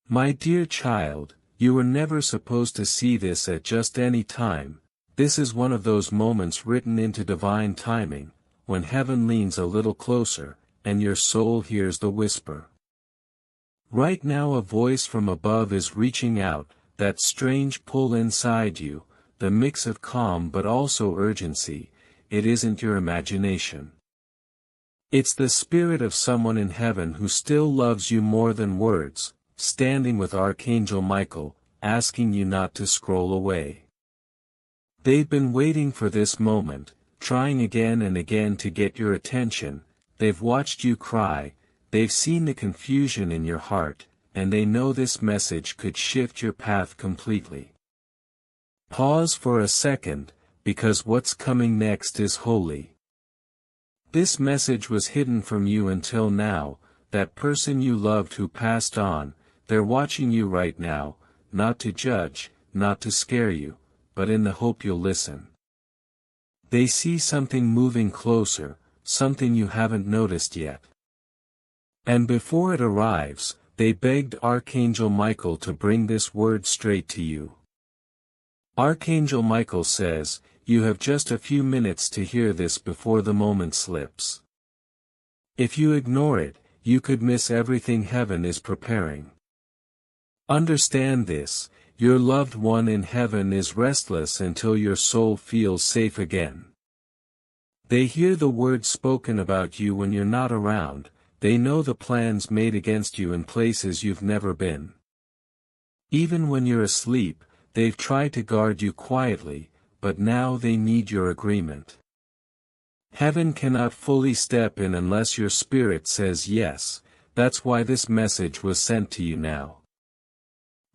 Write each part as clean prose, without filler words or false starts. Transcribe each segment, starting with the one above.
My dear child, you were never supposed to see this at just any time. This is one of those moments written into divine timing, when heaven leans a little closer, and your soul hears the whisper. Right now a voice from above is reaching out, that strange pull inside you, the mix of calm but also urgency. It isn't your imagination. It's the spirit of someone in heaven who still loves you more than words, standing with Archangel Michael, asking you not to scroll away. They've been waiting for this moment, trying again and again to get your attention. They've watched you cry, they've seen the confusion in your heart, and they know this message could shift your path completely. Pause for a second, because what's coming next is holy. This message was hidden from you until now. That person you loved who passed on, they're watching you right now, not to judge, not to scare you, but in the hope you'll listen. They see something moving closer, something you haven't noticed yet. And before it arrives, they begged Archangel Michael to bring this word straight to you. Archangel Michael says, you have just a few minutes to hear this before the moment slips. If you ignore it, you could miss everything heaven is preparing. Understand this, your loved one in heaven is restless until your soul feels safe again. They hear the words spoken about you when you're not around, they know the plans made against you in places you've never been. Even when you're asleep, they've tried to guard you quietly, but now they need your agreement. Heaven cannot fully step in unless your spirit says yes. That's why this message was sent to you now.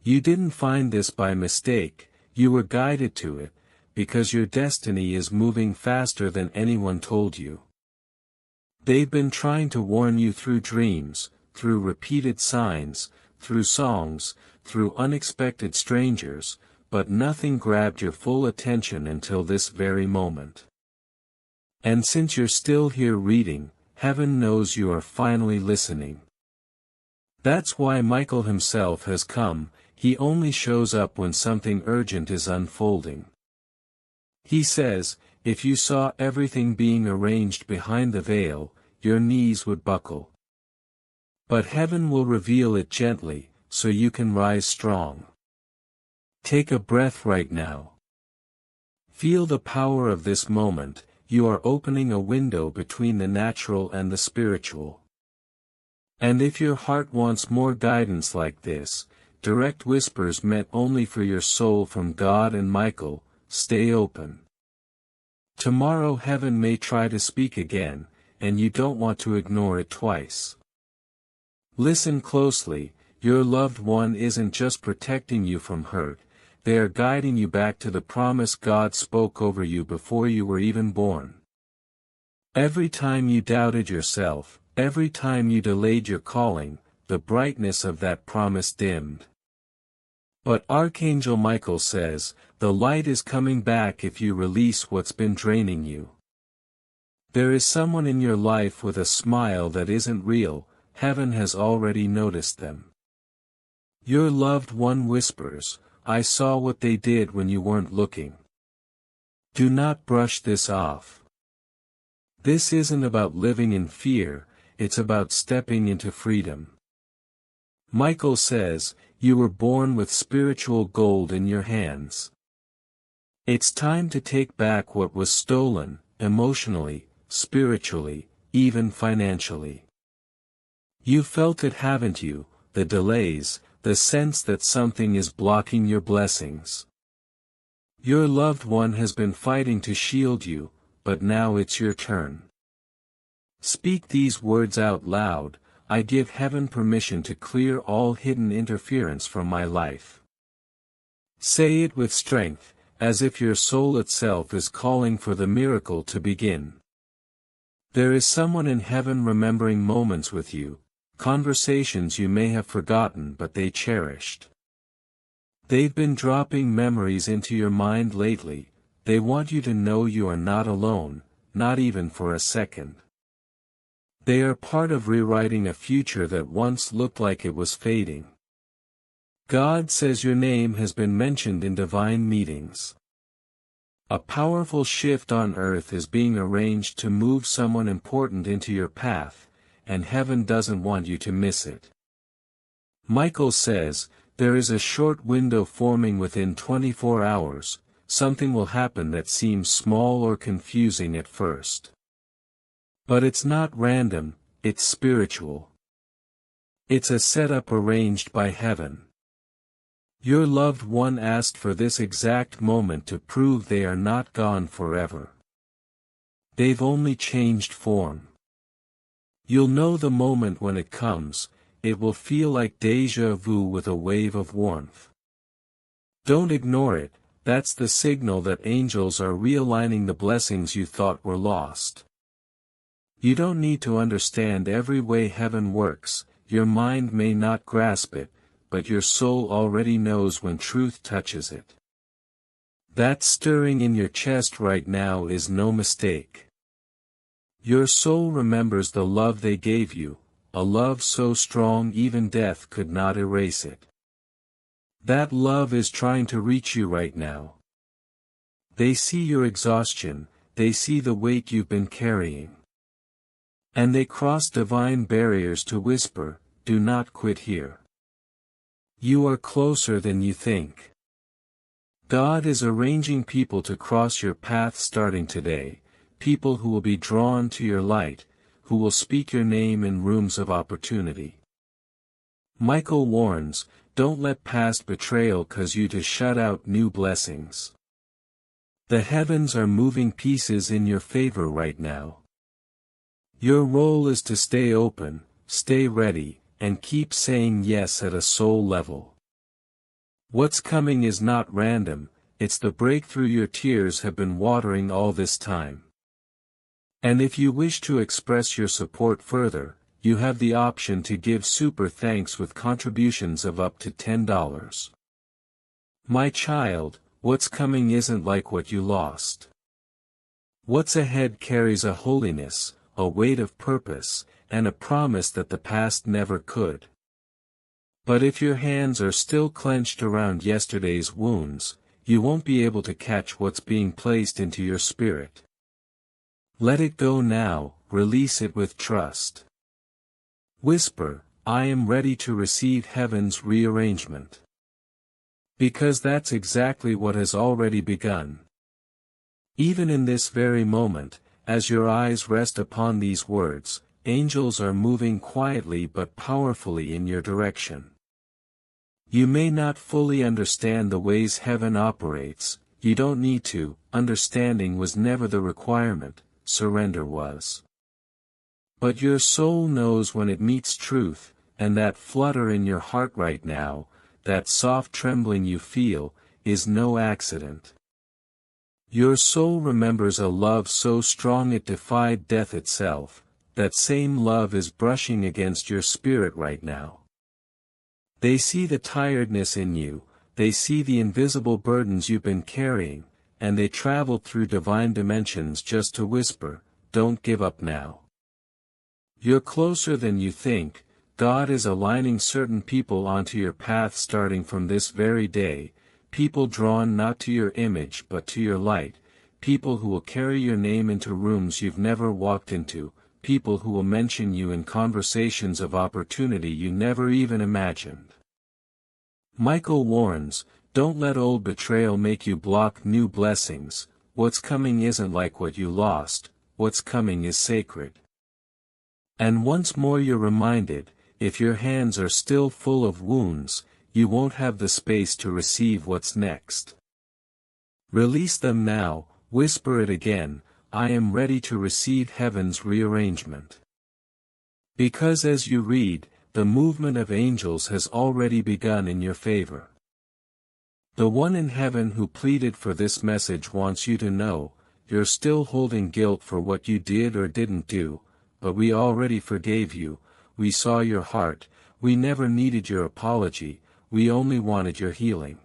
You didn't find this by mistake, you were guided to it, because your destiny is moving faster than anyone told you. They've been trying to warn you through dreams, through repeated signs, through songs, through unexpected strangers, but nothing grabbed your full attention until this very moment. And since you're still here reading, heaven knows you are finally listening. That's why Michael himself has come. He only shows up when something urgent is unfolding. He says, if you saw everything being arranged behind the veil, your knees would buckle. But heaven will reveal it gently, so you can rise strong. Take a breath right now. Feel the power of this moment. You are opening a window between the natural and the spiritual. And if your heart wants more guidance like this, direct whispers meant only for your soul from God and Michael, stay open. Tomorrow heaven may try to speak again, and you don't want to ignore it twice. Listen closely, your loved one isn't just protecting you from hurt, they are guiding you back to the promise God spoke over you before you were even born. Every time you doubted yourself, every time you delayed your calling, the brightness of that promise dimmed. But Archangel Michael says, the light is coming back if you release what's been draining you. There is someone in your life with a smile that isn't real, heaven has already noticed them. Your loved one whispers, I saw what they did when you weren't looking. Do not brush this off. This isn't about living in fear, it's about stepping into freedom. Michael says, you were born with spiritual gold in your hands. It's time to take back what was stolen, emotionally, spiritually, even financially. You felt it, haven't you, the delays, the sense that something is blocking your blessings. Your loved one has been fighting to shield you, but now it's your turn. Speak these words out loud, I give heaven permission to clear all hidden interference from my life. Say it with strength, as if your soul itself is calling for the miracle to begin. There is someone in heaven remembering moments with you, conversations you may have forgotten but they cherished. They've been dropping memories into your mind lately, they want you to know you are not alone, not even for a second. They are part of rewriting a future that once looked like it was fading. God says your name has been mentioned in divine meetings. A powerful shift on earth is being arranged to move someone important into your path, and heaven doesn't want you to miss it. Michael says, there is a short window forming within 24 hours, something will happen that seems small or confusing at first. But it's not random, it's spiritual. It's a setup arranged by heaven. Your loved one asked for this exact moment to prove they are not gone forever. They've only changed form. You'll know the moment when it comes, it will feel like déjà vu with a wave of warmth. Don't ignore it, that's the signal that angels are realigning the blessings you thought were lost. You don't need to understand every way heaven works, your mind may not grasp it, but your soul already knows when truth touches it. That stirring in your chest right now is no mistake. Your soul remembers the love they gave you, a love so strong even death could not erase it. That love is trying to reach you right now. They see your exhaustion, they see the weight you've been carrying. And they cross divine barriers to whisper, do not quit here. You are closer than you think. God is arranging people to cross your path starting today, people who will be drawn to your light, who will speak your name in rooms of opportunity. Michael warns, don't let past betrayal cause you to shut out new blessings. The heavens are moving pieces in your favor right now. Your role is to stay open, stay ready, and keep saying yes at a soul level. What's coming is not random, it's the breakthrough your tears have been watering all this time. And if you wish to express your support further, you have the option to give super thanks with contributions of up to $10. My child, what's coming isn't like what you lost. What's ahead carries a holiness, a weight of purpose, and a promise that the past never could. But if your hands are still clenched around yesterday's wounds, you won't be able to catch what's being placed into your spirit. Let it go now, release it with trust. Whisper, I am ready to receive heaven's rearrangement. Because that's exactly what has already begun. Even in this very moment, as your eyes rest upon these words, angels are moving quietly but powerfully in your direction. You may not fully understand the ways heaven operates, you don't need to, understanding was never the requirement, surrender was. But your soul knows when it meets truth, and that flutter in your heart right now, that soft trembling you feel, is no accident. Your soul remembers a love so strong it defied death itself, that same love is brushing against your spirit right now. They see the tiredness in you, they see the invisible burdens you've been carrying, and they travel through divine dimensions just to whisper, don't give up now. You're closer than you think, God is aligning certain people onto your path starting from this very day, people drawn not to your image but to your light, people who will carry your name into rooms you've never walked into, people who will mention you in conversations of opportunity you never even imagined. Michael warns, don't let old betrayal make you block new blessings, what's coming isn't like what you lost, what's coming is sacred. And once more you're reminded, if your hands are still full of wounds, you won't have the space to receive what's next. Release them now, whisper it again, I am ready to receive heaven's rearrangement. Because as you read, the movement of angels has already begun in your favor. The one in heaven who pleaded for this message wants you to know, you're still holding guilt for what you did or didn't do, but we already forgave you, we saw your heart, we never needed your apology, we only wanted your healing.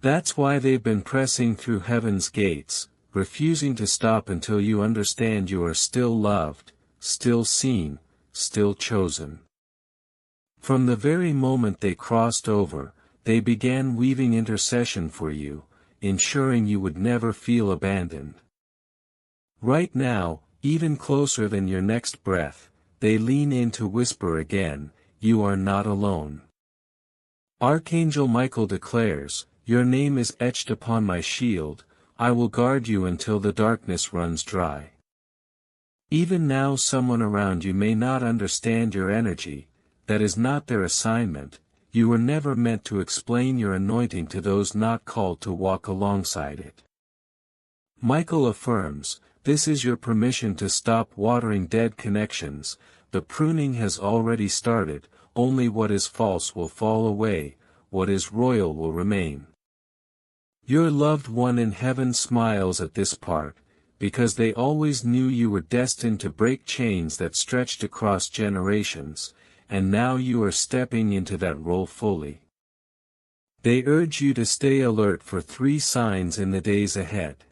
That's why they've been pressing through heaven's gates, refusing to stop until you understand you are still loved, still seen, still chosen. From the very moment they crossed over, they began weaving intercession for you, ensuring you would never feel abandoned. Right now, even closer than your next breath, they lean in to whisper again, "You are not alone." Archangel Michael declares, "Your name is etched upon my shield, I will guard you until the darkness runs dry." Even now someone around you may not understand your energy, that is not their assignment, you were never meant to explain your anointing to those not called to walk alongside it. Michael affirms, this is your permission to stop watering dead connections, the pruning has already started, only what is false will fall away, what is royal will remain. Your loved one in heaven smiles at this part, because they always knew you were destined to break chains that stretched across generations, and now you are stepping into that role fully. They urge you to stay alert for 3 signs in the days ahead.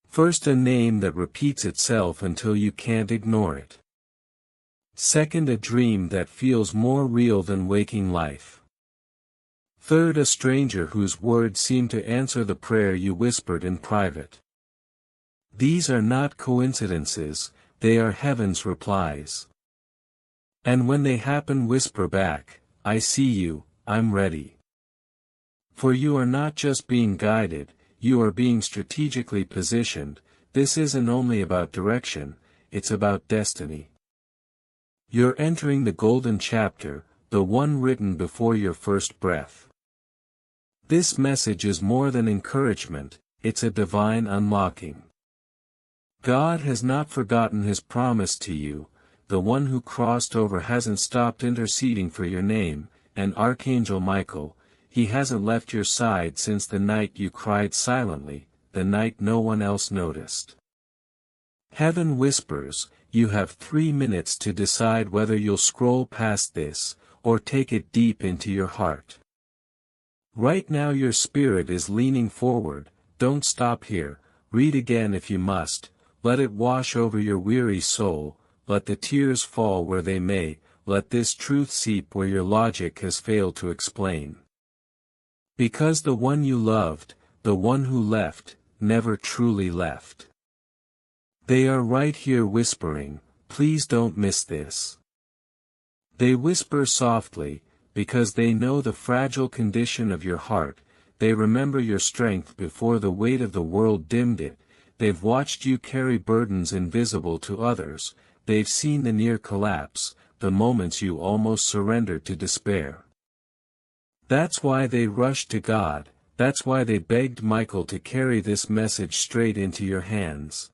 First, a name that repeats itself until you can't ignore it. Second, a dream that feels more real than waking life. Third, a stranger whose words seem to answer the prayer you whispered in private. These are not coincidences, they are heaven's replies. And when they happen, whisper back, "I see you, I'm ready." For you are not just being guided, you are being strategically positioned. This isn't only about direction, it's about destiny. You're entering the golden chapter, the one written before your first breath. This message is more than encouragement, it's a divine unlocking. God has not forgotten his promise to you, the one who crossed over hasn't stopped interceding for your name, and Archangel Michael, he hasn't left your side since the night you cried silently, the night no one else noticed. Heaven whispers, you have 3 minutes to decide whether you'll scroll past this, or take it deep into your heart. Right now your spirit is leaning forward, don't stop here, read again if you must, let it wash over your weary soul, let the tears fall where they may, let this truth seep where your logic has failed to explain. Because the one you loved, the one who left, never truly left. They are right here whispering, please don't miss this. They whisper softly, because they know the fragile condition of your heart, they remember your strength before the weight of the world dimmed it, they've watched you carry burdens invisible to others, they've seen the near collapse, the moments you almost surrendered to despair. That's why they rushed to God, that's why they begged Michael to carry this message straight into your hands.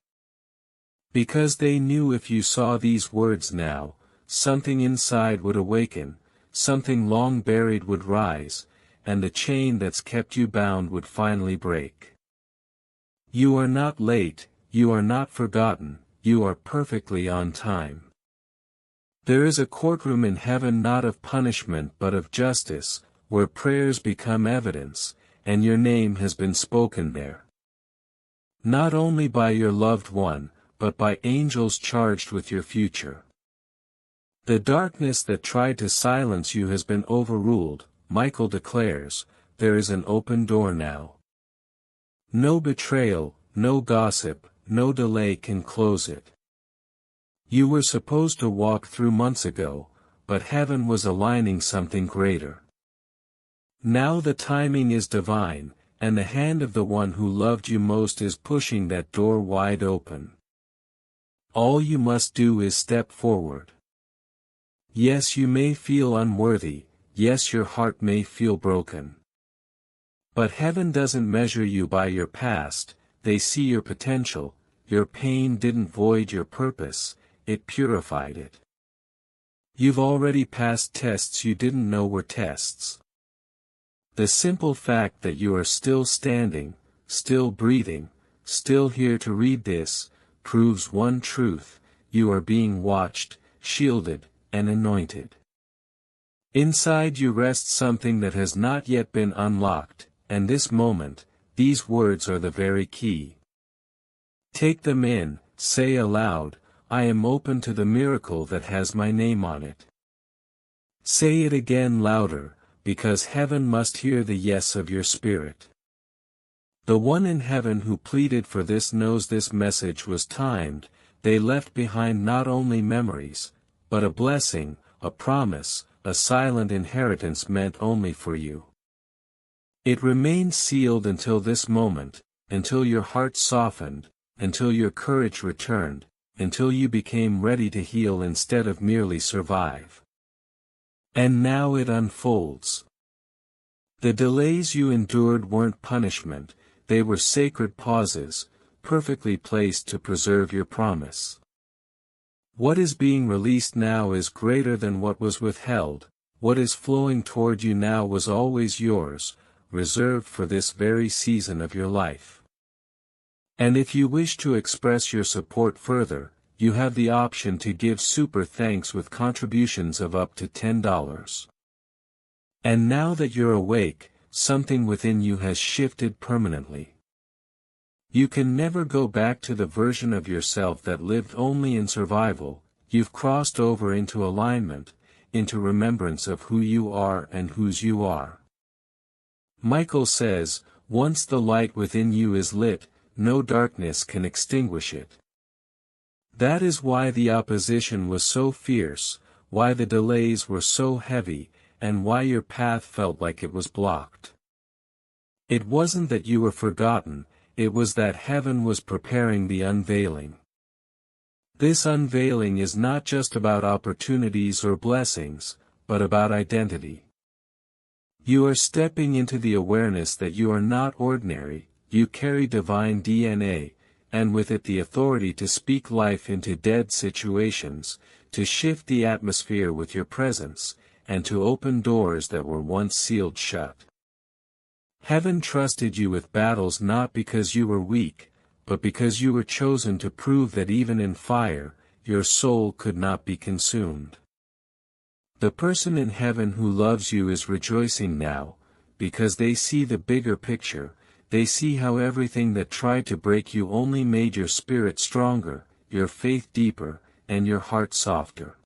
Because they knew if you saw these words now, something inside would awaken, something long buried would rise, and the chain that's kept you bound would finally break. You are not late, you are not forgotten, you are perfectly on time. There is a courtroom in heaven not of punishment but of justice, where prayers become evidence, and your name has been spoken there. Not only by your loved one, but by angels charged with your future. The darkness that tried to silence you has been overruled, Michael declares, there is an open door now. No betrayal, no gossip, no delay can close it. You were supposed to walk through months ago, but heaven was aligning something greater. Now the timing is divine, and the hand of the one who loved you most is pushing that door wide open. All you must do is step forward. Yes, you may feel unworthy, yes, your heart may feel broken. But heaven doesn't measure you by your past, they see your potential, your pain didn't void your purpose, it purified it. You've already passed tests you didn't know were tests. The simple fact that you are still standing, still breathing, still here to read this, proves one truth, you are being watched, shielded, and anointed. Inside you rests something that has not yet been unlocked, and this moment, these words are the very key. Take them in, say aloud, I am open to the miracle that has my name on it. Say it again louder, because heaven must hear the yes of your spirit. The one in heaven who pleaded for this knows this message was timed. They left behind not only memories, but a blessing, a promise, a silent inheritance meant only for you. It remained sealed until this moment, until your heart softened, until your courage returned, until you became ready to heal instead of merely survive. And now it unfolds. The delays you endured weren't punishment, they were sacred pauses, perfectly placed to preserve your promise. What is being released now is greater than what was withheld. What is flowing toward you now was always yours, reserved for this very season of your life. And if you wish to express your support further, you have the option to give super thanks with contributions of up to $10. And now that you're awake, something within you has shifted permanently. You can never go back to the version of yourself that lived only in survival. You've crossed over into alignment, into remembrance of who you are and whose you are. Michael says, once the light within you is lit, no darkness can extinguish it. That is why the opposition was so fierce, why the delays were so heavy, and why your path felt like it was blocked. It wasn't that you were forgotten, it was that heaven was preparing the unveiling. This unveiling is not just about opportunities or blessings, but about identity. You are stepping into the awareness that you are not ordinary, you carry divine DNA, and with it the authority to speak life into dead situations, to shift the atmosphere with your presence, and to open doors that were once sealed shut. Heaven trusted you with battles not because you were weak, but because you were chosen to prove that even in fire, your soul could not be consumed. The person in heaven who loves you is rejoicing now, because they see the bigger picture, they see how everything that tried to break you only made your spirit stronger, your faith deeper, and your heart softer.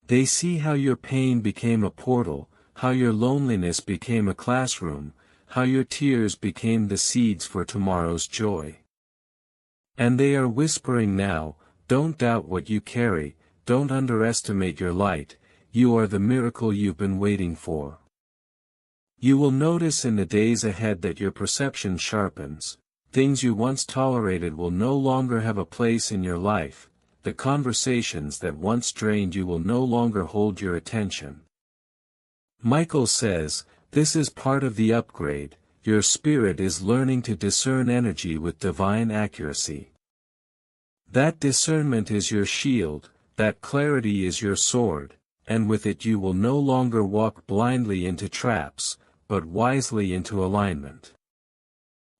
They see how your pain became a portal, how your loneliness became a classroom, how your tears became the seeds for tomorrow's joy. And they are whispering now, don't doubt what you carry, don't underestimate your light, you are the miracle you've been waiting for. You will notice in the days ahead that your perception sharpens, things you once tolerated will no longer have a place in your life, the conversations that once drained you will no longer hold your attention. Michael says, this is part of the upgrade, your spirit is learning to discern energy with divine accuracy. That discernment is your shield, that clarity is your sword, and with it you will no longer walk blindly into traps, but wisely into alignment.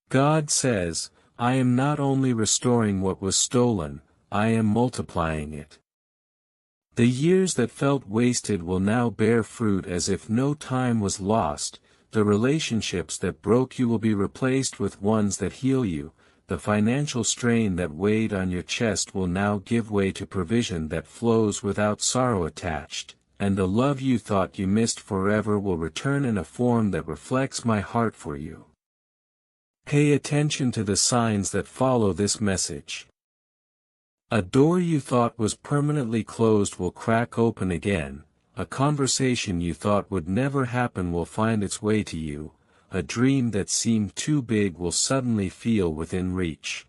God says, I am not only restoring what was stolen, I am multiplying it. The years that felt wasted will now bear fruit as if no time was lost, the relationships that broke you will be replaced with ones that heal you, the financial strain that weighed on your chest will now give way to provision that flows without sorrow attached, and the love you thought you missed forever will return in a form that reflects my heart for you. Pay attention to the signs that follow this message. A door you thought was permanently closed will crack open again, a conversation you thought would never happen will find its way to you, a dream that seemed too big will suddenly feel within reach.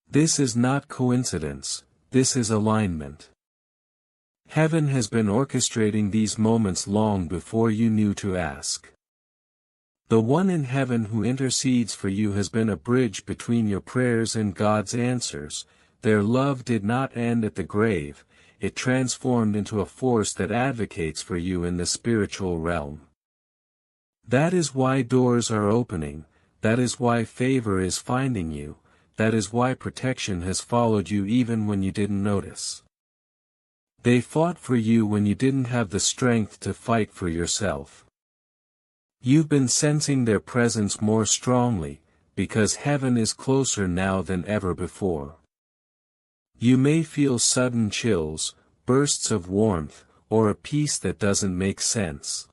This is not coincidence, this is alignment. Heaven has been orchestrating these moments long before you knew to ask. The one in heaven who intercedes for you has been a bridge between your prayers and God's answers. Their love did not end at the grave, it transformed into a force that advocates for you in the spiritual realm. That is why doors are opening, that is why favor is finding you, that is why protection has followed you even when you didn't notice. They fought for you when you didn't have the strength to fight for yourself. You've been sensing their presence more strongly, because heaven is closer now than ever before. You may feel sudden chills, bursts of warmth, or a peace that doesn't make sense.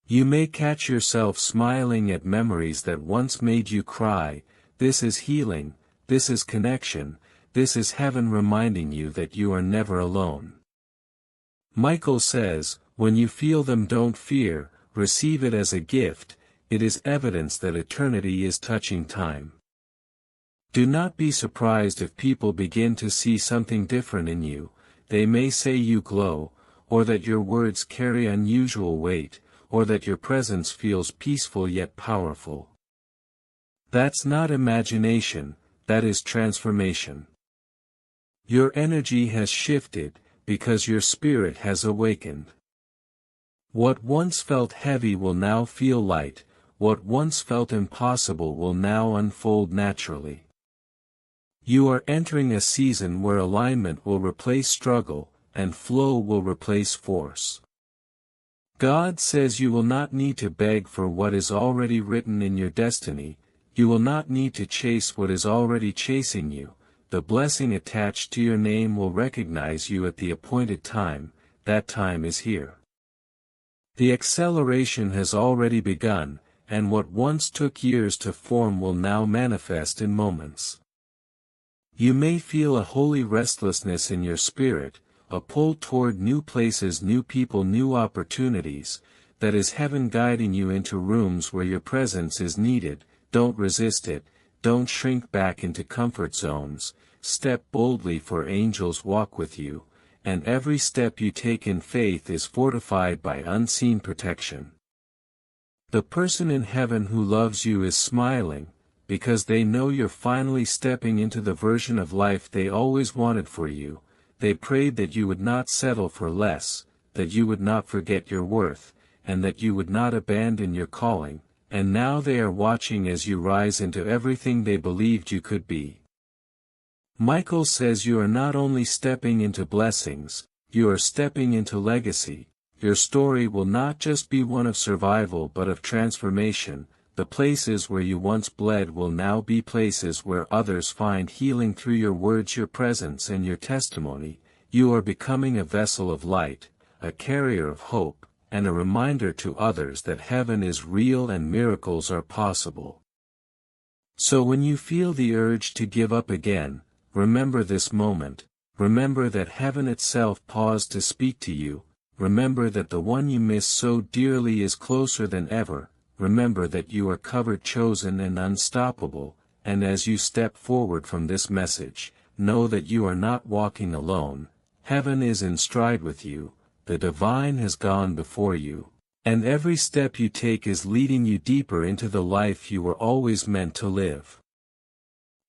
You may catch yourself smiling at memories that once made you cry. This is healing, this is connection, this is heaven reminding you that you are never alone. Michael says, when you feel them, don't fear, receive it as a gift. It is evidence that eternity is touching time. Do not be surprised if people begin to see something different in you. They may say you glow, or that your words carry unusual weight, or that your presence feels peaceful yet powerful. That's not imagination, that is transformation. Your energy has shifted, because your spirit has awakened. What once felt heavy will now feel light, what once felt impossible will now unfold naturally. You are entering a season where alignment will replace struggle, and flow will replace force. God says you will not need to beg for what is already written in your destiny, you will not need to chase what is already chasing you. The blessing attached to your name will recognize you at the appointed time. That time is here. The acceleration has already begun, and what once took years to form will now manifest in moments. You may feel a holy restlessness in your spirit, a pull toward new places, new people, new opportunities. That is heaven guiding you into rooms where your presence is needed. Don't resist it, don't shrink back into comfort zones, step boldly, for angels walk with you, and every step you take in faith is fortified by unseen protection. The person in heaven who loves you is smiling, because they know you're finally stepping into the version of life they always wanted for you. They prayed that you would not settle for less, that you would not forget your worth, and that you would not abandon your calling, and now they are watching as you rise into everything they believed you could be. Michael says you are not only stepping into blessings, you are stepping into legacy. Your story will not just be one of survival but of transformation. The places where you once bled will now be places where others find healing through your words, your presence, and your testimony. You are becoming a vessel of light, a carrier of hope, and a reminder to others that heaven is real and miracles are possible. So when you feel the urge to give up again, remember this moment. Remember that heaven itself paused to speak to you. Remember that the one you miss so dearly is closer than ever. Remember that you are covered, chosen, and unstoppable, and as you step forward from this message, know that you are not walking alone. Heaven is in stride with you, the divine has gone before you, and every step you take is leading you deeper into the life you were always meant to live.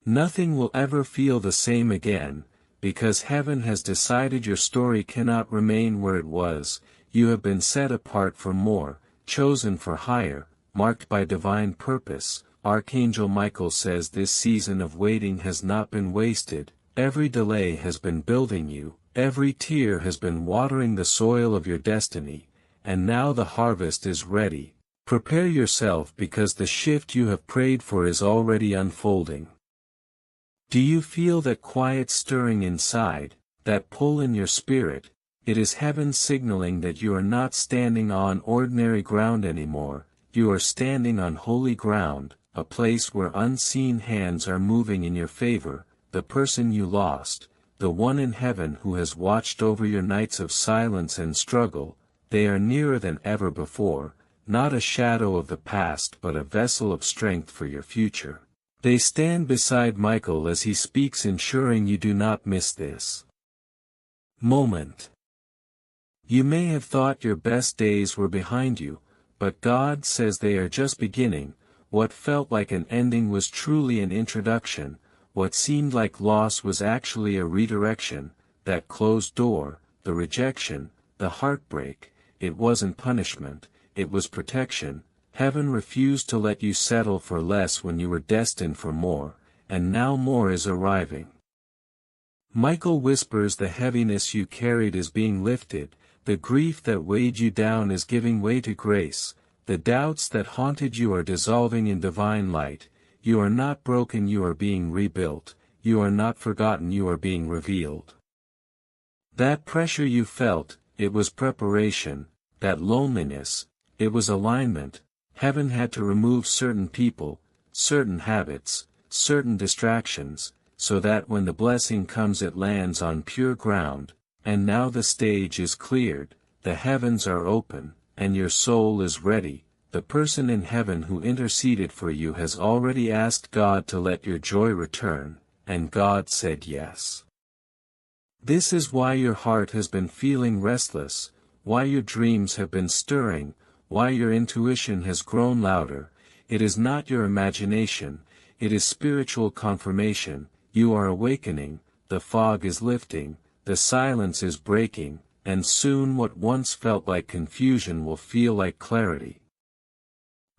Nothing will ever feel the same again, because heaven has decided your story cannot remain where it was. You have been set apart for more, chosen for higher, marked by divine purpose. Archangel Michael says this season of waiting has not been wasted. Every delay has been building you, every tear has been watering the soil of your destiny, and now the harvest is ready. Prepare yourself, because the shift you have prayed for is already unfolding. Do you feel that quiet stirring inside, that pull in your spirit? It is heaven signaling that you are not standing on ordinary ground anymore. You are standing on holy ground, a place where unseen hands are moving in your favor. The person you lost, the one in heaven who has watched over your nights of silence and struggle, they are nearer than ever before, not a shadow of the past but a vessel of strength for your future. They stand beside Michael as he speaks, ensuring you do not miss this moment. You may have thought your best days were behind you, but God says they are just beginning. What felt like an ending was truly an introduction. What seemed like loss was actually a redirection. That closed door, the rejection, the heartbreak, it wasn't punishment, it was protection. Heaven refused to let you settle for less when you were destined for more, and now more is arriving. Michael whispers the heaviness you carried is being lifted. The grief that weighed you down is giving way to grace. The doubts that haunted you are dissolving in divine light. You are not broken, you are being rebuilt. You are not forgotten, you are being revealed. That pressure you felt, it was preparation, that loneliness, it was alignment. Heaven had to remove certain people, certain habits, certain distractions, so that when the blessing comes it lands on pure ground. And now the stage is cleared, the heavens are open, and your soul is ready. The person in heaven who interceded for you has already asked God to let your joy return, and God said yes. This is why your heart has been feeling restless, why your dreams have been stirring, why your intuition has grown louder. It is not your imagination, it is spiritual confirmation. You are awakening, the fog is lifting, the silence is breaking, and soon what once felt like confusion will feel like clarity.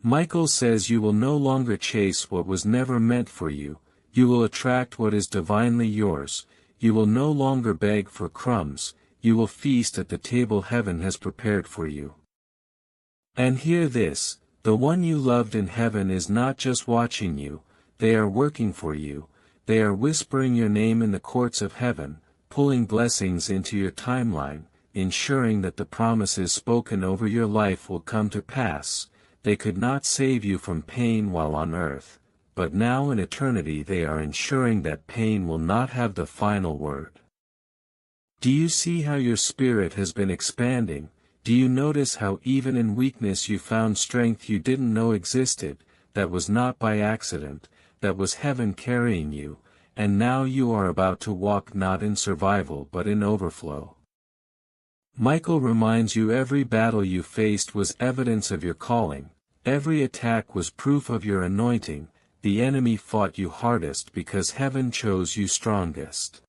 Michael says you will no longer chase what was never meant for you, you will attract what is divinely yours, you will no longer beg for crumbs, you will feast at the table heaven has prepared for you. And hear this, the one you loved in heaven is not just watching you, they are working for you, they are whispering your name in the courts of heaven, pulling blessings into your timeline, ensuring that the promises spoken over your life will come to pass. They could not save you from pain while on earth, but now in eternity they are ensuring that pain will not have the final word. Do you see how your spirit has been expanding? Do you notice how even in weakness you found strength you didn't know existed, that was not by accident, that was heaven carrying you, and now you are about to walk not in survival but in overflow. Michael reminds you every battle you faced was evidence of your calling, every attack was proof of your anointing, the enemy fought you hardest because heaven chose you strongest.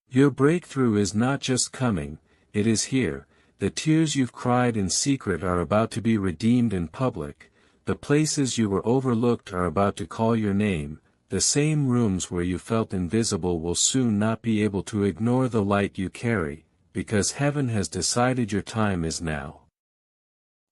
Your breakthrough is not just coming, it is here. The tears you've cried in secret are about to be redeemed in public, the places you were overlooked are about to call your name, the same rooms where you felt invisible will soon not be able to ignore the light you carry, because heaven has decided your time is now.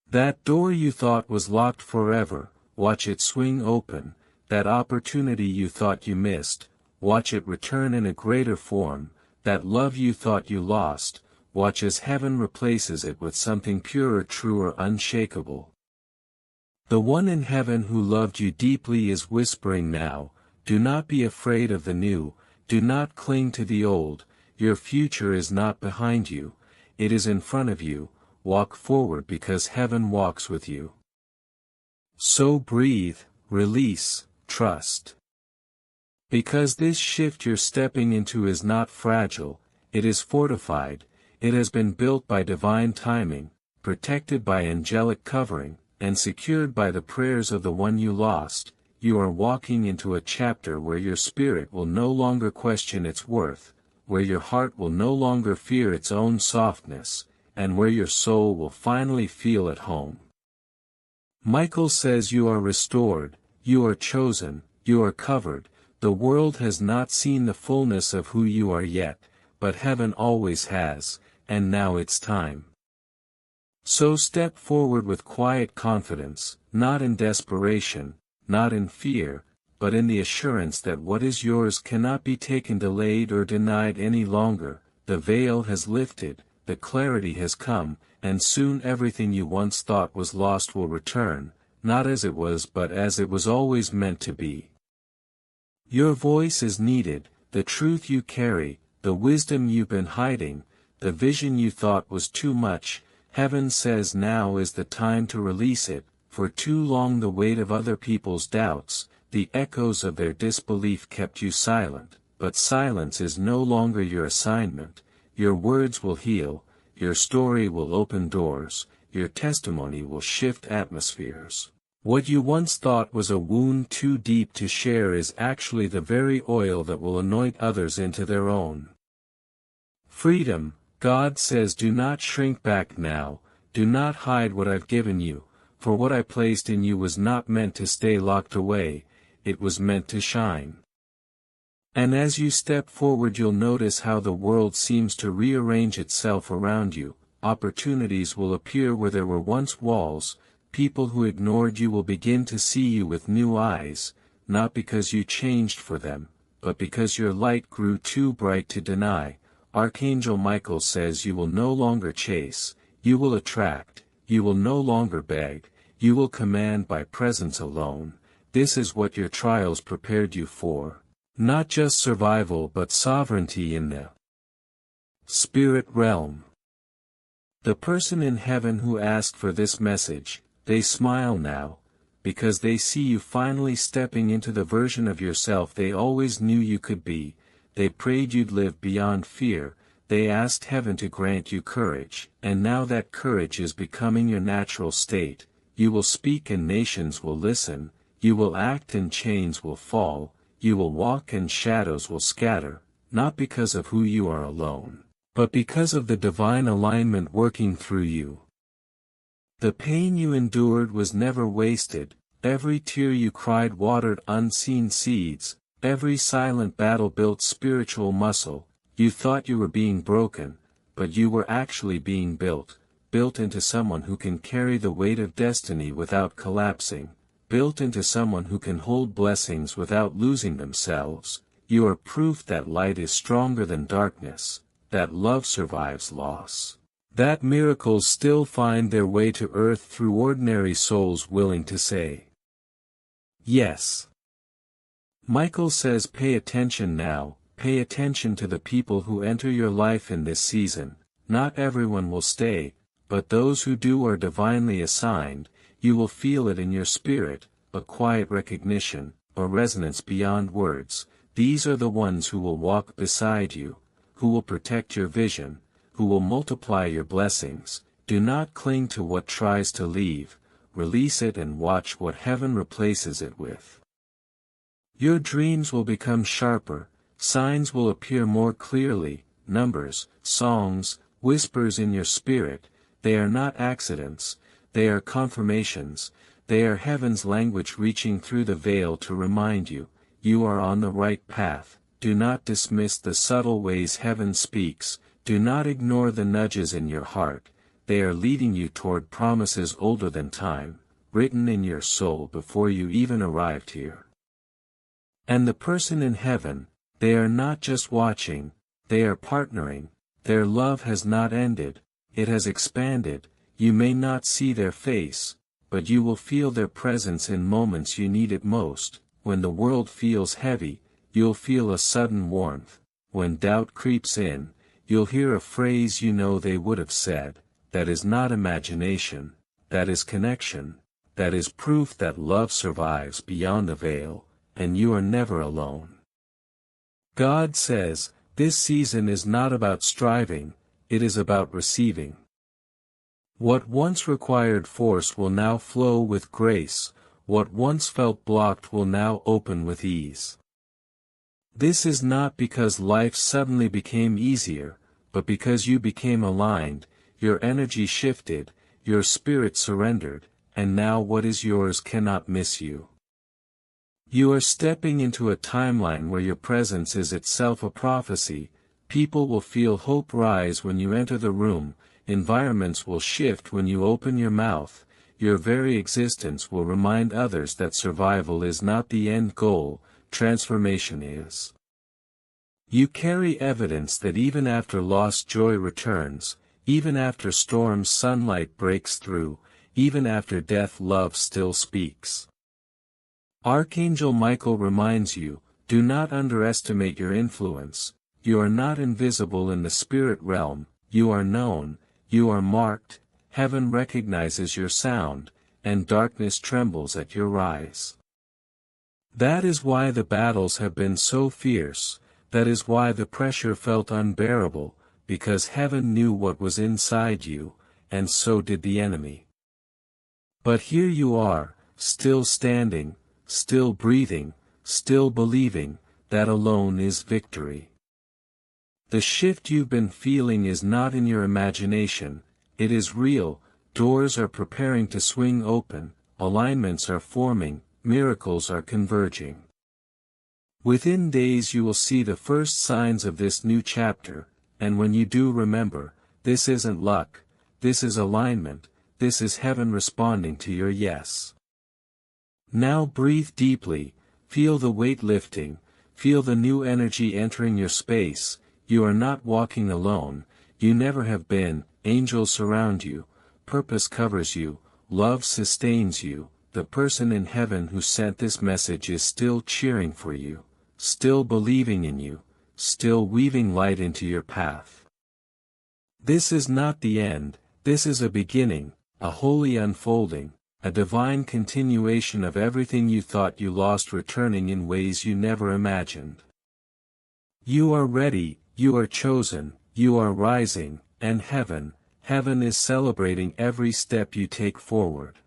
That door you thought was locked forever, watch it swing open, that opportunity you thought you missed, watch it return in a greater form, that love you thought you lost, watch as heaven replaces it with something purer, truer, unshakable. The one in heaven who loved you deeply is whispering now, do not be afraid of the new, do not cling to the old, your future is not behind you, it is in front of you, walk forward because heaven walks with you. So breathe, release, trust. Because this shift you're stepping into is not fragile, it is fortified, it has been built by divine timing, protected by angelic covering, and secured by the prayers of the one you lost. You are walking into a chapter where your spirit will no longer question its worth, where your heart will no longer fear its own softness, and where your soul will finally feel at home. Michael says you are restored, you are chosen, you are covered. The world has not seen the fullness of who you are yet, but heaven always has, and now it's time. So step forward with quiet confidence, not in desperation, not in fear, but in the assurance that what is yours cannot be taken, delayed, or denied any longer. The veil has lifted, the clarity has come, and soon everything you once thought was lost will return, not as it was but as it was always meant to be. Your voice is needed, the truth you carry, the wisdom you've been hiding, the vision you thought was too much. Heaven says now is the time to release it. For too long the weight of other people's doubts, the echoes of their disbelief kept you silent, but silence is no longer your assignment. Your words will heal, your story will open doors, your testimony will shift atmospheres. What you once thought was a wound too deep to share is actually the very oil that will anoint others into their own. Freedom, God says, do not shrink back now, do not hide what I've given you, for what I placed in you was not meant to stay locked away, it was meant to shine. And as you step forward you'll notice how the world seems to rearrange itself around you, opportunities will appear where there were once walls, people who ignored you will begin to see you with new eyes, not because you changed for them, but because your light grew too bright to deny. Archangel Michael says you will no longer chase, you will attract, you will no longer beg, you will command by presence alone. This is what your trials prepared you for. Not just survival but sovereignty in the spirit realm. The person in heaven who asked for this message, they smile now, because they see you finally stepping into the version of yourself they always knew you could be. They prayed you'd live beyond fear, they asked heaven to grant you courage, and now that courage is becoming your natural state. You will speak and nations will listen, you will act and chains will fall, you will walk and shadows will scatter, not because of who you are alone, but because of the divine alignment working through you. The pain you endured was never wasted, every tear you cried watered unseen seeds, every silent battle built spiritual muscle. You thought you were being broken, but you were actually being built into someone who can carry the weight of destiny without collapsing, built into someone who can hold blessings without losing themselves. You are proof that light is stronger than darkness, that love survives loss, that miracles still find their way to earth through ordinary souls willing to say yes. Michael says pay attention now, pay attention to the people who enter your life in this season. Not everyone will stay, but those who do are divinely assigned. You will feel it in your spirit, a quiet recognition, a resonance beyond words. These are the ones who will walk beside you, who will protect your vision, who will multiply your blessings. Do not cling to what tries to leave, release it and watch what heaven replaces it with. Your dreams will become sharper, signs will appear more clearly, numbers, songs, whispers in your spirit. They are not accidents, they are confirmations, they are heaven's language reaching through the veil to remind you, you are on the right path. Do not dismiss the subtle ways heaven speaks, do not ignore the nudges in your heart, they are leading you toward promises older than time, written in your soul before you even arrived here. And the person in heaven, they are not just watching, they are partnering. Their love has not ended, it has expanded. You may not see their face, but you will feel their presence in moments you need it most. When the world feels heavy, you'll feel a sudden warmth. When doubt creeps in, you'll hear a phrase you know they would have said. That is not imagination, that is connection, that is proof that love survives beyond the veil, and you are never alone. God says, this season is not about striving, it is about receiving. What once required force will now flow with grace, what once felt blocked will now open with ease. This is not because life suddenly became easier, but because you became aligned, your energy shifted, your spirit surrendered, and now what is yours cannot miss you. You are stepping into a timeline where your presence is itself a prophecy. People will feel hope rise when you enter the room, environments will shift when you open your mouth, your very existence will remind others that survival is not the end goal, transformation is. You carry evidence that even after lost joy returns, even after storms sunlight breaks through, even after death love still speaks. Archangel Michael reminds you, do not underestimate your influence. You are not invisible in the spirit realm, you are known, you are marked, heaven recognizes your sound, and darkness trembles at your rise. That is why the battles have been so fierce, that is why the pressure felt unbearable, because heaven knew what was inside you, and so did the enemy. But here you are, still standing, still breathing, still believing, that alone is victory. The shift you've been feeling is not in your imagination, it is real. Doors are preparing to swing open, alignments are forming, miracles are converging. Within days you will see the first signs of this new chapter, and when you do, remember, this isn't luck, this is alignment, this is heaven responding to your yes. Now breathe deeply, feel the weight lifting, feel the new energy entering your space. you are not walking alone, you never have been, angels surround you, purpose covers you, love sustains you, the person in heaven who sent this message is still cheering for you, still believing in you, still weaving light into your path. This is not the end, this is a beginning, a holy unfolding, a divine continuation of everything you thought you lost returning in ways you never imagined. You are ready, you are chosen, you are rising, and heaven is celebrating every step you take forward.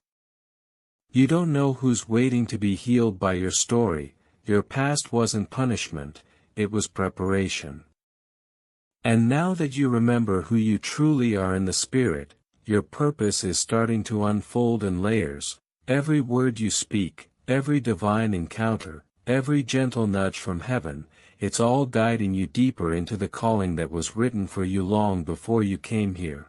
You don't know who's waiting to be healed by your story, your past wasn't punishment, it was preparation. And now that you remember who you truly are in the Spirit, your purpose is starting to unfold in layers. Every word you speak, every divine encounter, every gentle nudge from heaven, it's all guiding you deeper into the calling that was written for you long before you came here.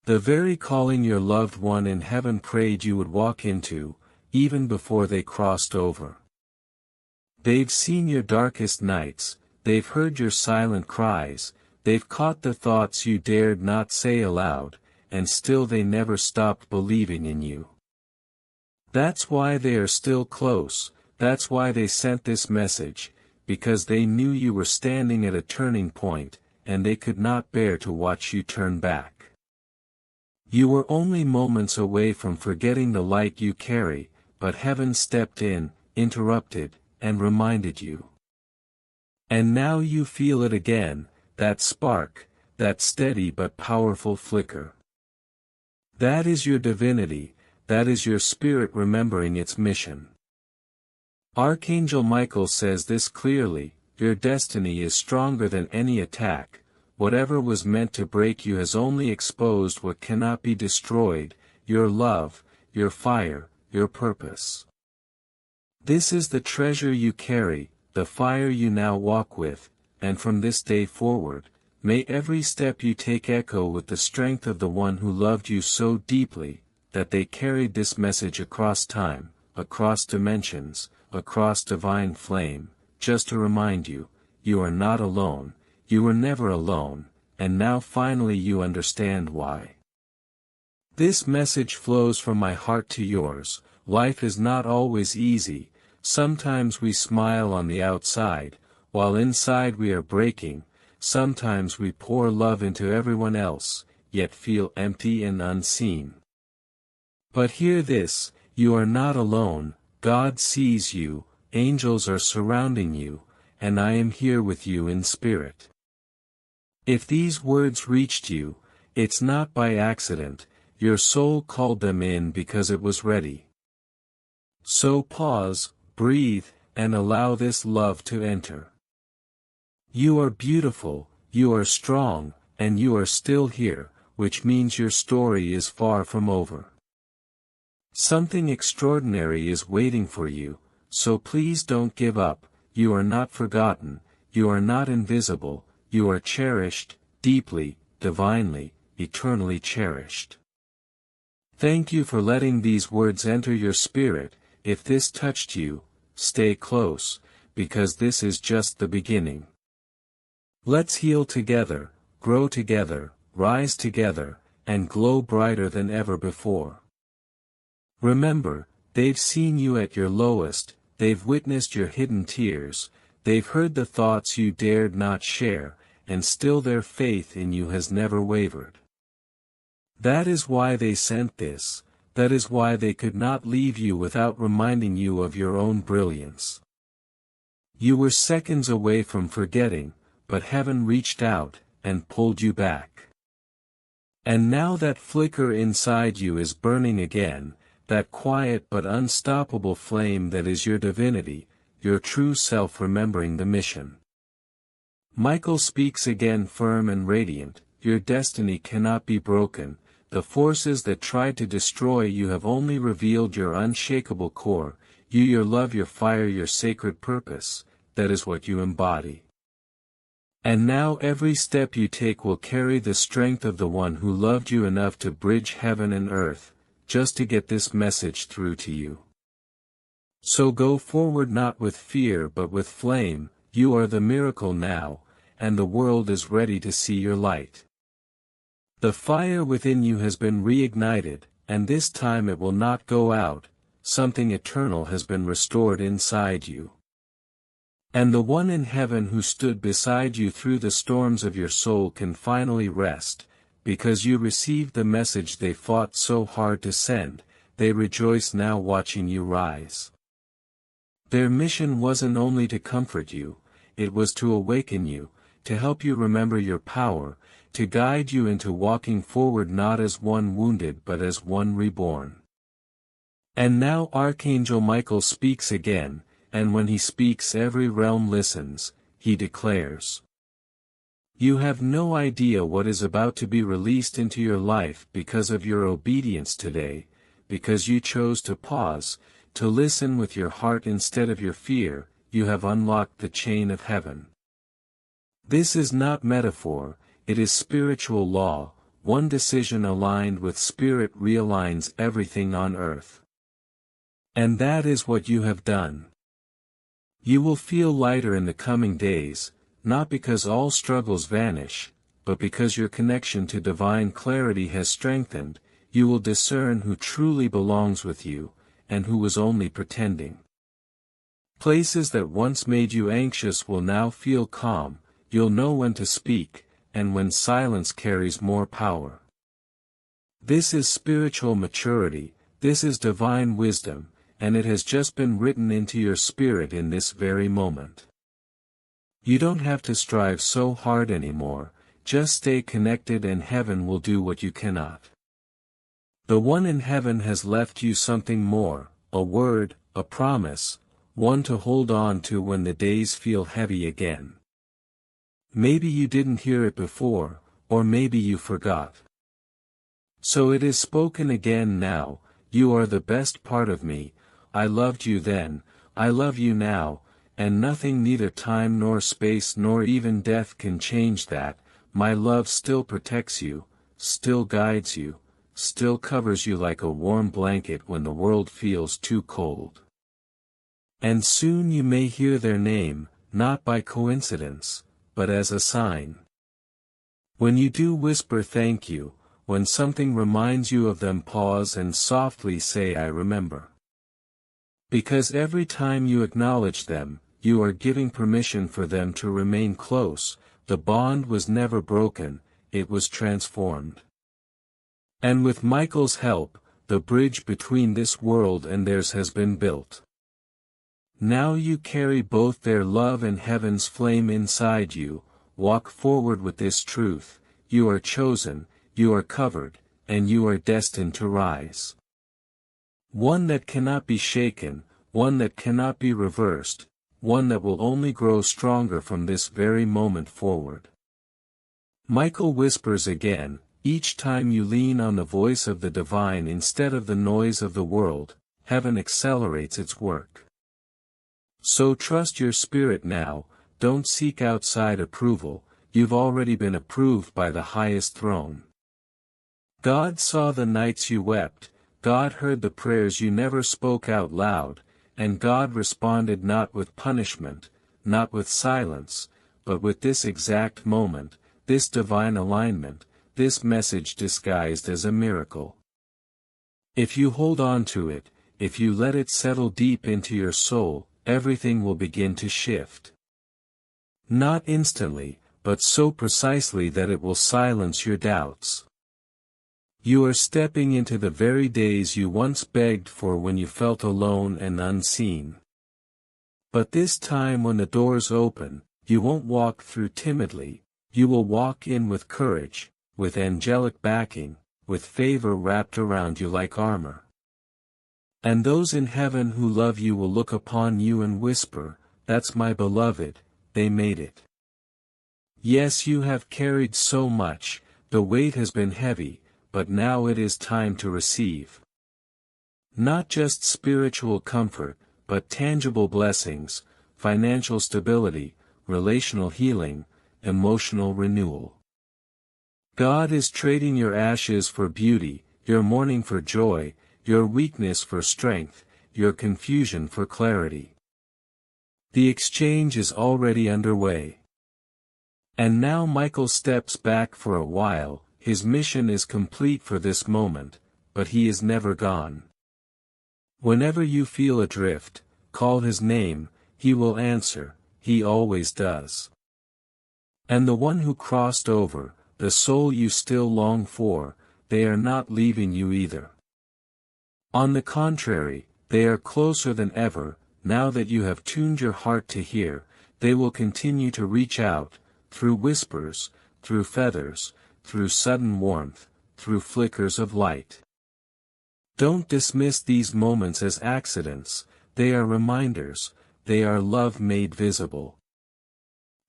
The very calling your loved one in heaven prayed you would walk into, even before they crossed over. They've seen your darkest nights, they've heard your silent cries, they've caught the thoughts you dared not say aloud, and still they never stopped believing in you. That's why they are still close, that's why they sent this message, because they knew you were standing at a turning point, and they could not bear to watch you turn back. You were only moments away from forgetting the light you carry, but heaven stepped in, interrupted, and reminded you. And now you feel it again, that spark, that steady but powerful flicker. That is your divinity, that is your spirit remembering its mission. Archangel Michael says this clearly, your destiny is stronger than any attack, whatever was meant to break you has only exposed what cannot be destroyed, your love, your fire, your purpose. This is the treasure you carry, the fire you now walk with, and from this day forward, may every step you take echo with the strength of the one who loved you so deeply, that they carried this message across time, across dimensions, across divine flame, just to remind you, you are not alone, you were never alone, and now finally you understand why. This message flows from my heart to yours. Life is not always easy, sometimes we smile on the outside, while inside we are breaking, sometimes we pour love into everyone else, yet feel empty and unseen. But hear this, you are not alone, God sees you, angels are surrounding you, and I am here with you in spirit. If these words reached you, it's not by accident, your soul called them in because it was ready. So pause, breathe, and allow this love to enter. You are beautiful, you are strong, and you are still here, which means your story is far from over. Something extraordinary is waiting for you, so please don't give up, you are not forgotten, you are not invisible, you are cherished, deeply, divinely, eternally cherished. Thank you for letting these words enter your spirit. If this touched you, stay close, because this is just the beginning. Let's heal together, grow together, rise together, and glow brighter than ever before. Remember, they've seen you at your lowest, they've witnessed your hidden tears, they've heard the thoughts you dared not share, and still their faith in you has never wavered. That is why they sent this, that is why they could not leave you without reminding you of your own brilliance. You were seconds away from forgetting, but heaven reached out, and pulled you back. And now that flicker inside you is burning again, that quiet but unstoppable flame that is your divinity, your true self remembering the mission. Michael speaks again firm and radiant, your destiny cannot be broken, the forces that tried to destroy you have only revealed your unshakable core, you your love your fire your sacred purpose, that is what you embody. And now every step you take will carry the strength of the one who loved you enough to bridge heaven and earth, just to get this message through to you. So go forward not with fear but with flame, you are the miracle now, and the world is ready to see your light. The fire within you has been reignited, and this time it will not go out. Something eternal has been restored inside you. And the one in heaven who stood beside you through the storms of your soul can finally rest, because you received the message they fought so hard to send. They rejoice now watching you rise. Their mission wasn't only to comfort you, it was to awaken you, to help you remember your power, to guide you into walking forward not as one wounded but as one reborn. And now Archangel Michael speaks again, and when he speaks every realm listens. He declares, "You have no idea what is about to be released into your life because of your obedience today, because you chose to pause, to listen with your heart instead of your fear. You have unlocked the chain of heaven." This is not metaphor, it is spiritual law. One decision aligned with spirit realigns everything on earth. And that is what you have done. You will feel lighter in the coming days, not because all struggles vanish, but because your connection to divine clarity has strengthened. You will discern who truly belongs with you, and who was only pretending. Places that once made you anxious will now feel calm. You'll know when to speak, and when silence carries more power. This is spiritual maturity, this is divine wisdom, and it has just been written into your spirit in this very moment. You don't have to strive so hard anymore, just stay connected and heaven will do what you cannot. The one in heaven has left you something more, a word, a promise, one to hold on to when the days feel heavy again. Maybe you didn't hear it before, or maybe you forgot. So it is spoken again now. You are the best part of me. I loved you then, I love you now, and nothing, neither time nor space nor even death can change that. My love still protects you, still guides you, still covers you like a warm blanket when the world feels too cold. And soon you may hear their name, not by coincidence, but as a sign. When you do whisper thank you, when something reminds you of them, pause and softly say I remember. Because every time you acknowledge them, you are giving permission for them to remain close. The bond was never broken, it was transformed. And with Michael's help, the bridge between this world and theirs has been built. Now you carry both their love and heaven's flame inside you. Walk forward with this truth: you are chosen, you are covered, and you are destined to rise. One that cannot be shaken, one that cannot be reversed, one that will only grow stronger from this very moment forward. Michael whispers again, each time you lean on the voice of the divine instead of the noise of the world, heaven accelerates its work. So trust your spirit now, don't seek outside approval, you've already been approved by the highest throne. God saw the nights you wept, God heard the prayers you never spoke out loud, and God responded not with punishment, not with silence, but with this exact moment, this divine alignment, this message disguised as a miracle. If you hold on to it, if you let it settle deep into your soul, everything will begin to shift. Not instantly, but so precisely that it will silence your doubts. You are stepping into the very days you once begged for when you felt alone and unseen. But this time when the doors open, you won't walk through timidly, you will walk in with courage, with angelic backing, with favor wrapped around you like armor. And those in heaven who love you will look upon you and whisper, "That's my beloved, they made it." Yes, you have carried so much, the weight has been heavy, but now it is time to receive. Not just spiritual comfort, but tangible blessings, financial stability, relational healing, emotional renewal. God is trading your ashes for beauty, your mourning for joy, your weakness for strength, your confusion for clarity. The exchange is already underway. And now Michael steps back for a while. His mission is complete for this moment, but he is never gone. Whenever you feel adrift, call his name, he will answer, he always does. And the one who crossed over, the soul you still long for, they are not leaving you either. On the contrary, they are closer than ever. Now that you have tuned your heart to hear, they will continue to reach out, through whispers, through feathers, through sudden warmth, through flickers of light. Don't dismiss these moments as accidents, they are reminders, they are love made visible.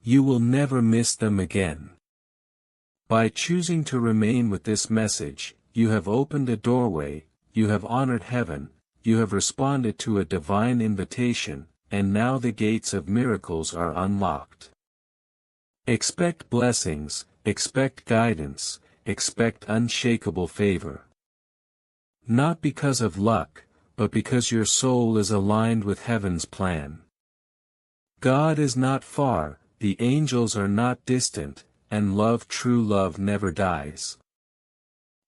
You will never miss them again. By choosing to remain with this message, you have opened a doorway, you have honored heaven, you have responded to a divine invitation, and now the gates of miracles are unlocked. Expect blessings, expect guidance, expect unshakable favor. Not because of luck, but because your soul is aligned with heaven's plan. God is not far, the angels are not distant, and love, true love, never dies.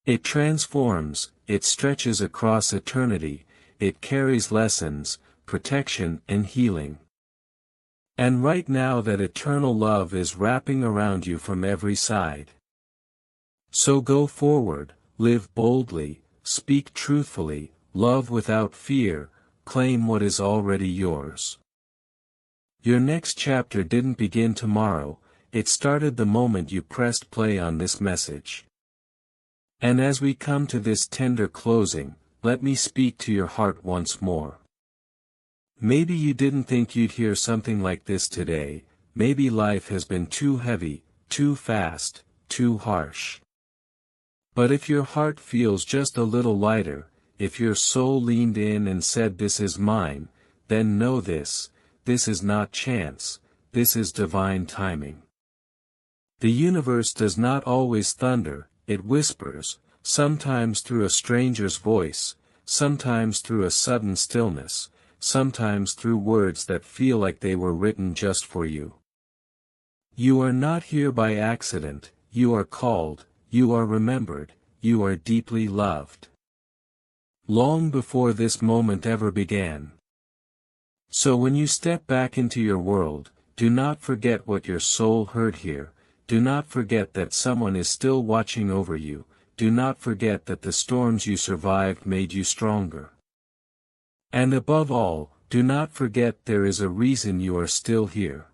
It transforms, it stretches across eternity, it carries lessons, protection and healing. And right now that eternal love is wrapping around you from every side. So go forward, live boldly, speak truthfully, love without fear, claim what is already yours. Your next chapter didn't begin tomorrow, it started the moment you pressed play on this message. And as we come to this tender closing, let me speak to your heart once more. Maybe you didn't think you'd hear something like this today, maybe life has been too heavy, too fast, too harsh. But if your heart feels just a little lighter, if your soul leaned in and said this is mine, then know this is not chance, this is divine timing. The universe does not always thunder, it whispers, sometimes through a stranger's voice, sometimes through a sudden stillness, sometimes through words that feel like they were written just for you. You are not here by accident, you are called, you are remembered, you are deeply loved. Long before this moment ever began. So when you step back into your world, do not forget what your soul heard here, do not forget that someone is still watching over you, do not forget that the storms you survived made you stronger. And above all, do not forget there is a reason you are still here.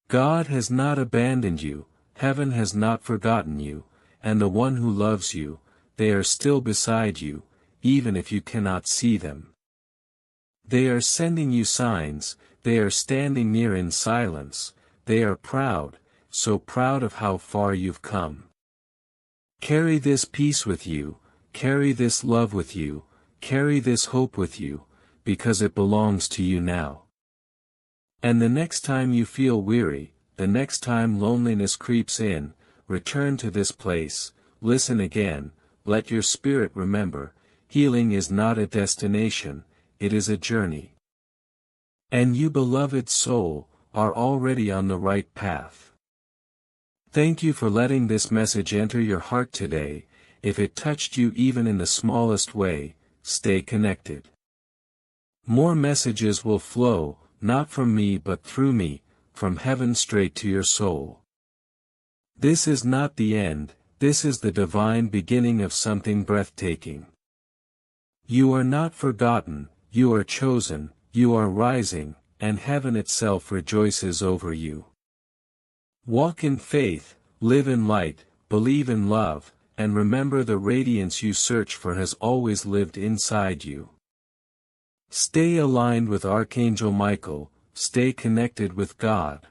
God has not abandoned you, heaven has not forgotten you, and the one who loves you, they are still beside you, even if you cannot see them. They are sending you signs, they are standing near in silence, they are proud, so proud of how far you've come. Carry this peace with you, carry this love with you, carry this hope with you, because it belongs to you now. And the next time you feel weary, the next time loneliness creeps in, return to this place, listen again, let your spirit remember, healing is not a destination, it is a journey. And you, beloved soul, are already on the right path. Thank you for letting this message enter your heart today. If it touched you even in the smallest way, stay connected. More messages will flow, not from me but through me, from heaven straight to your soul. This is not the end, this is the divine beginning of something breathtaking. You are not forgotten, you are chosen, you are rising, and heaven itself rejoices over you. Walk in faith, live in light, believe in love, and remember the radiance you search for has always lived inside you. Stay aligned with Archangel Michael, stay connected with God.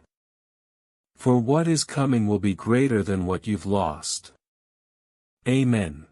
For what is coming will be greater than what you've lost. Amen.